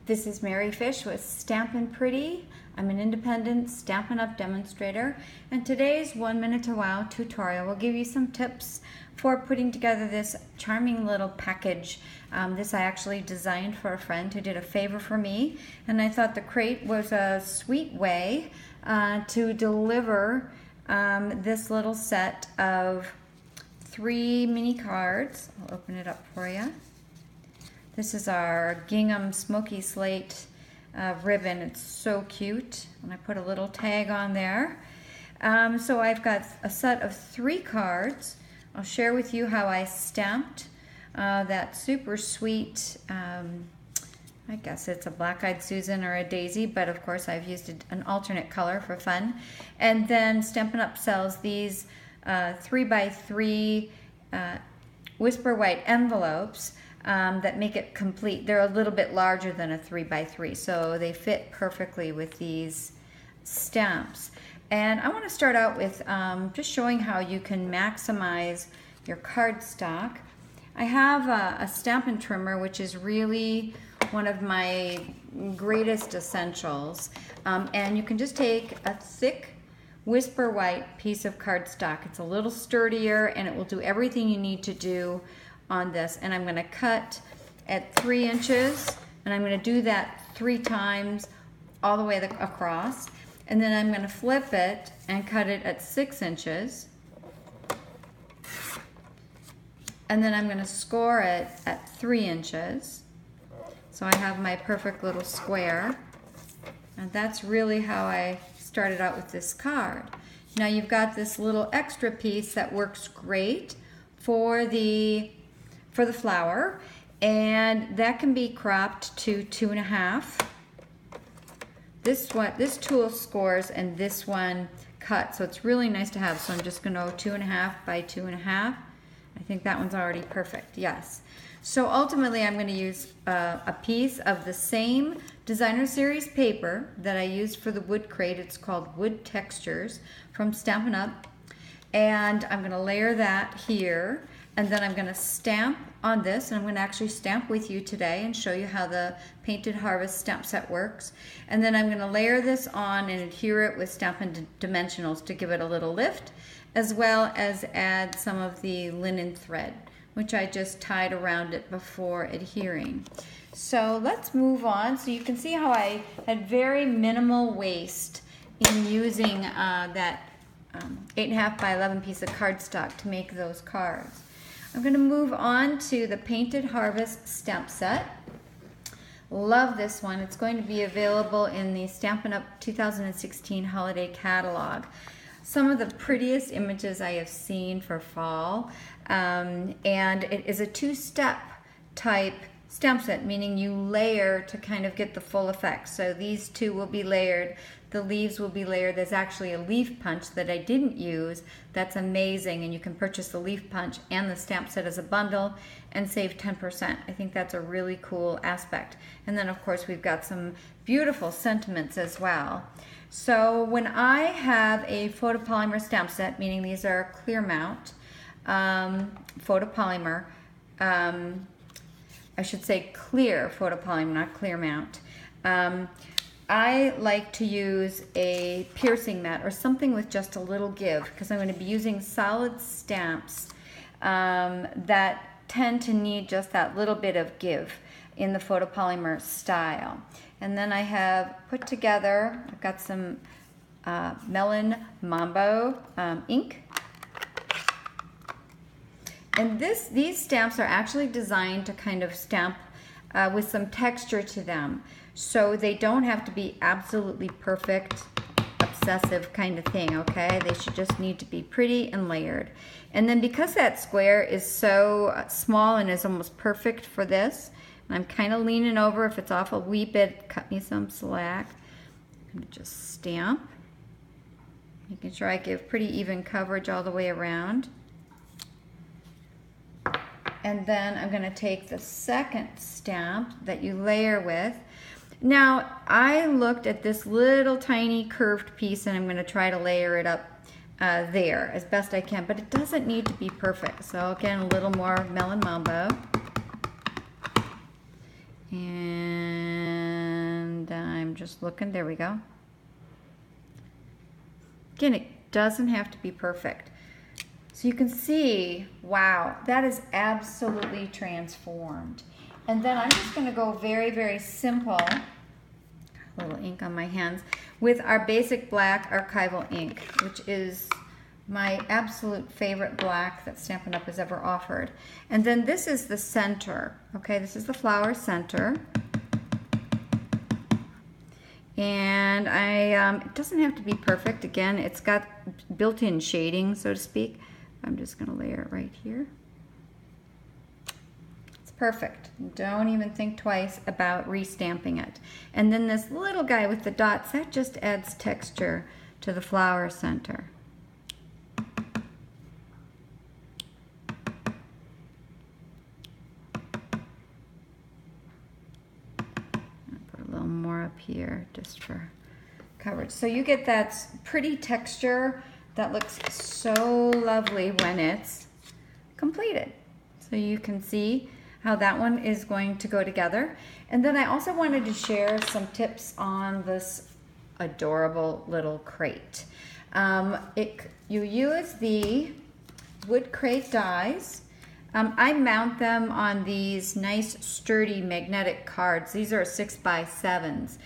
This is Mary Fish with Stampin' Pretty. I'm an independent Stampin' Up! Demonstrator, and today's 1 minute to wow tutorial will give you some tips for putting together this charming little package. This I actually designed for a friend who did a favor for me, and I thought the crate was a sweet way to deliver this little set of 3 mini cards. I'll open it up for you. This is our gingham smoky slate ribbon. It's so cute, and I put a little tag on there. So I've got a set of 3 cards. I'll share with you how I stamped that super sweet, I guess it's a black-eyed Susan or a daisy, but of course I've used an alternate color for fun. And then Stampin' Up! Sells these 3x3 Whisper White envelopes that make it complete. They're a little bit larger than a 3x3, so they fit perfectly with these stamps. And I want to start out with just showing how you can maximize your cardstock. I have a Stampin' trimmer, which is really one of my greatest essentials. And you can just take a thick Whisper White piece of cardstock. It's a little sturdier, and it will do everything you need to do on this. And I'm going to cut at 3 inches, and I'm going to do that 3 times all the way across. And then I'm going to flip it and cut it at 6 inches. And then I'm going to score it at 3 inches. So I have my perfect little square. And that's really how I started out with this card. Now you've got this little extra piece that works great for the flower, and that can be cropped to 2.5. This tool scores and this one cuts, so it's really nice to have. So I'm just going to go 2.5 by 2.5. I think that one's already perfect. Yes. So ultimately I'm going to use a piece of the same Designer Series paper that I used for the wood crate. It's called Wood Textures from Stampin' Up! And I'm going to layer that here, and then I'm going to stamp on this, and I'm going to actually stamp with you today and show you how the Painted Harvest stamp set works. And then I'm going to layer this on and adhere it with Stampin' Dimensionals to give it a little lift, as well as add some of the linen thread, which I just tied around it before adhering. So let's move on. So you can see how I had very minimal waste in using that 8.5 by 11 piece of cardstock to make those cards. I'm going to move on to the Painted Harvest stamp set. Love this one. It's going to be available in the Stampin' Up! 2016 holiday catalog. Some of the prettiest images I have seen for fall, and it is a 2-step type stamp set, meaning you layer to kind of get the full effect. So these 2 will be layered, the leaves will be layered. There's actually a leaf punch that I didn't use that's amazing, and you can purchase the leaf punch and the stamp set as a bundle and save 10%. I think that's a really cool aspect. And then of course we've got some beautiful sentiments as well. So when I have a photopolymer stamp set, meaning these are clear mount photopolymer, I should say clear photopolymer, not clear mount. I like to use a piercing mat or something with just a little give, because I'm going to be using solid stamps that tend to need just that little bit of give in the photopolymer style. And then I have put together, I've got some Melon Mambo ink. And these stamps are actually designed to kind of stamp with some texture to them. So they don't have to be absolutely perfect, obsessive kind of thing, okay? They should just need to be pretty and layered. And then because that square is so small and is almost perfect for this, and I'm kind of leaning over, if it's off a wee bit, cut me some slack. I'm going to just stamp, making sure I give pretty even coverage all the way around. And then I'm going to take the second stamp that you layer with. Now, I looked at this little tiny curved piece, and I'm going to try to layer it up there as best I can, but it doesn't need to be perfect. So again, a little more Melon Mambo. And I'm just looking. There we go. Again, it doesn't have to be perfect. So you can see, wow, that is absolutely transformed. And then I'm just going to go very, very simple, a little ink on my hands, with our basic black archival ink, which is my absolute favorite black that Stampin' Up! Has ever offered. And then this is the center, okay? This is the flower center. And it doesn't have to be perfect. Again, it's got built-in shading, so to speak. I'm just going to layer it right here. It's perfect. Don't even think twice about restamping it. And then this little guy with the dots, that just adds texture to the flower center. More up here just for coverage. So you get that pretty texture that looks so lovely when it's completed. So you can see how that one is going to go together. And then I also wanted to share some tips on this adorable little crate. You use the wood crate dies. I mount them on these nice sturdy magnetic cards. These are 6x7s.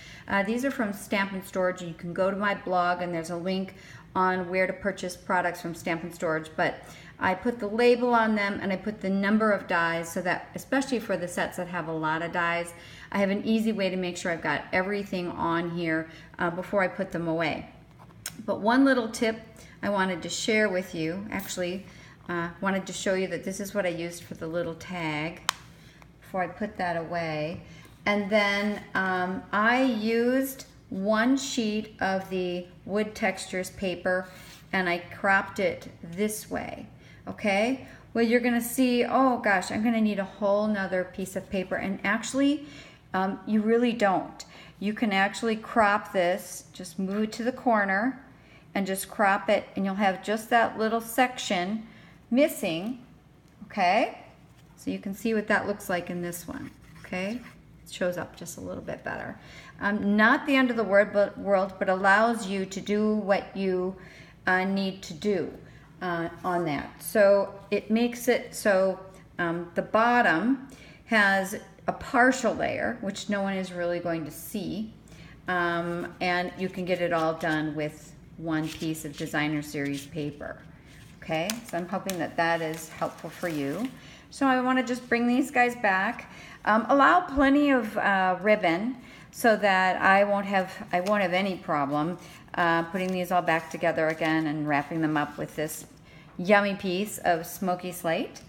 These are from Stampin' Storage. You can go to my blog and there's a link on where to purchase products from Stampin' Storage. But I put the label on them and I put the number of dies so that, especially for the sets that have a lot of dies, I have an easy way to make sure I've got everything on here before I put them away. But one little tip I wanted to share with you, actually, wanted to show you that this is what I used for the little tag before I put that away. And then I used one sheet of the wood textures paper and I cropped it this way, okay? Well, you're gonna see, oh gosh, I'm gonna need a whole nother piece of paper, and actually you really don't. You can actually crop this, just move it to the corner and just crop it, and you'll have just that little section missing, okay? So you can see what that looks like in this one, okay? It shows up just a little bit better. Not the end of the world, but allows you to do what you need to do on that. So it makes it so the bottom has a partial layer, which no one is really going to see, and you can get it all done with one piece of designer series paper. Okay, so I'm hoping that that is helpful for you. So I want to just bring these guys back. Allow plenty of ribbon so that I won't have any problem putting these all back together again and wrapping them up with this yummy piece of smoky slate.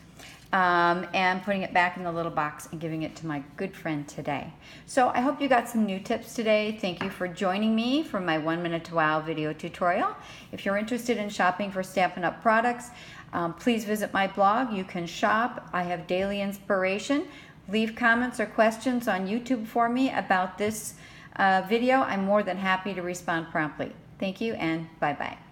And putting it back in the little box and giving it to my good friend today. So I hope you got some new tips today. Thank you for joining me for my 1 Minute to Wow video tutorial. If you're interested in shopping for Stampin' Up! Products, please visit my blog. You can shop. I have daily inspiration. Leave comments or questions on YouTube for me about this video. I'm more than happy to respond promptly. Thank you and bye-bye.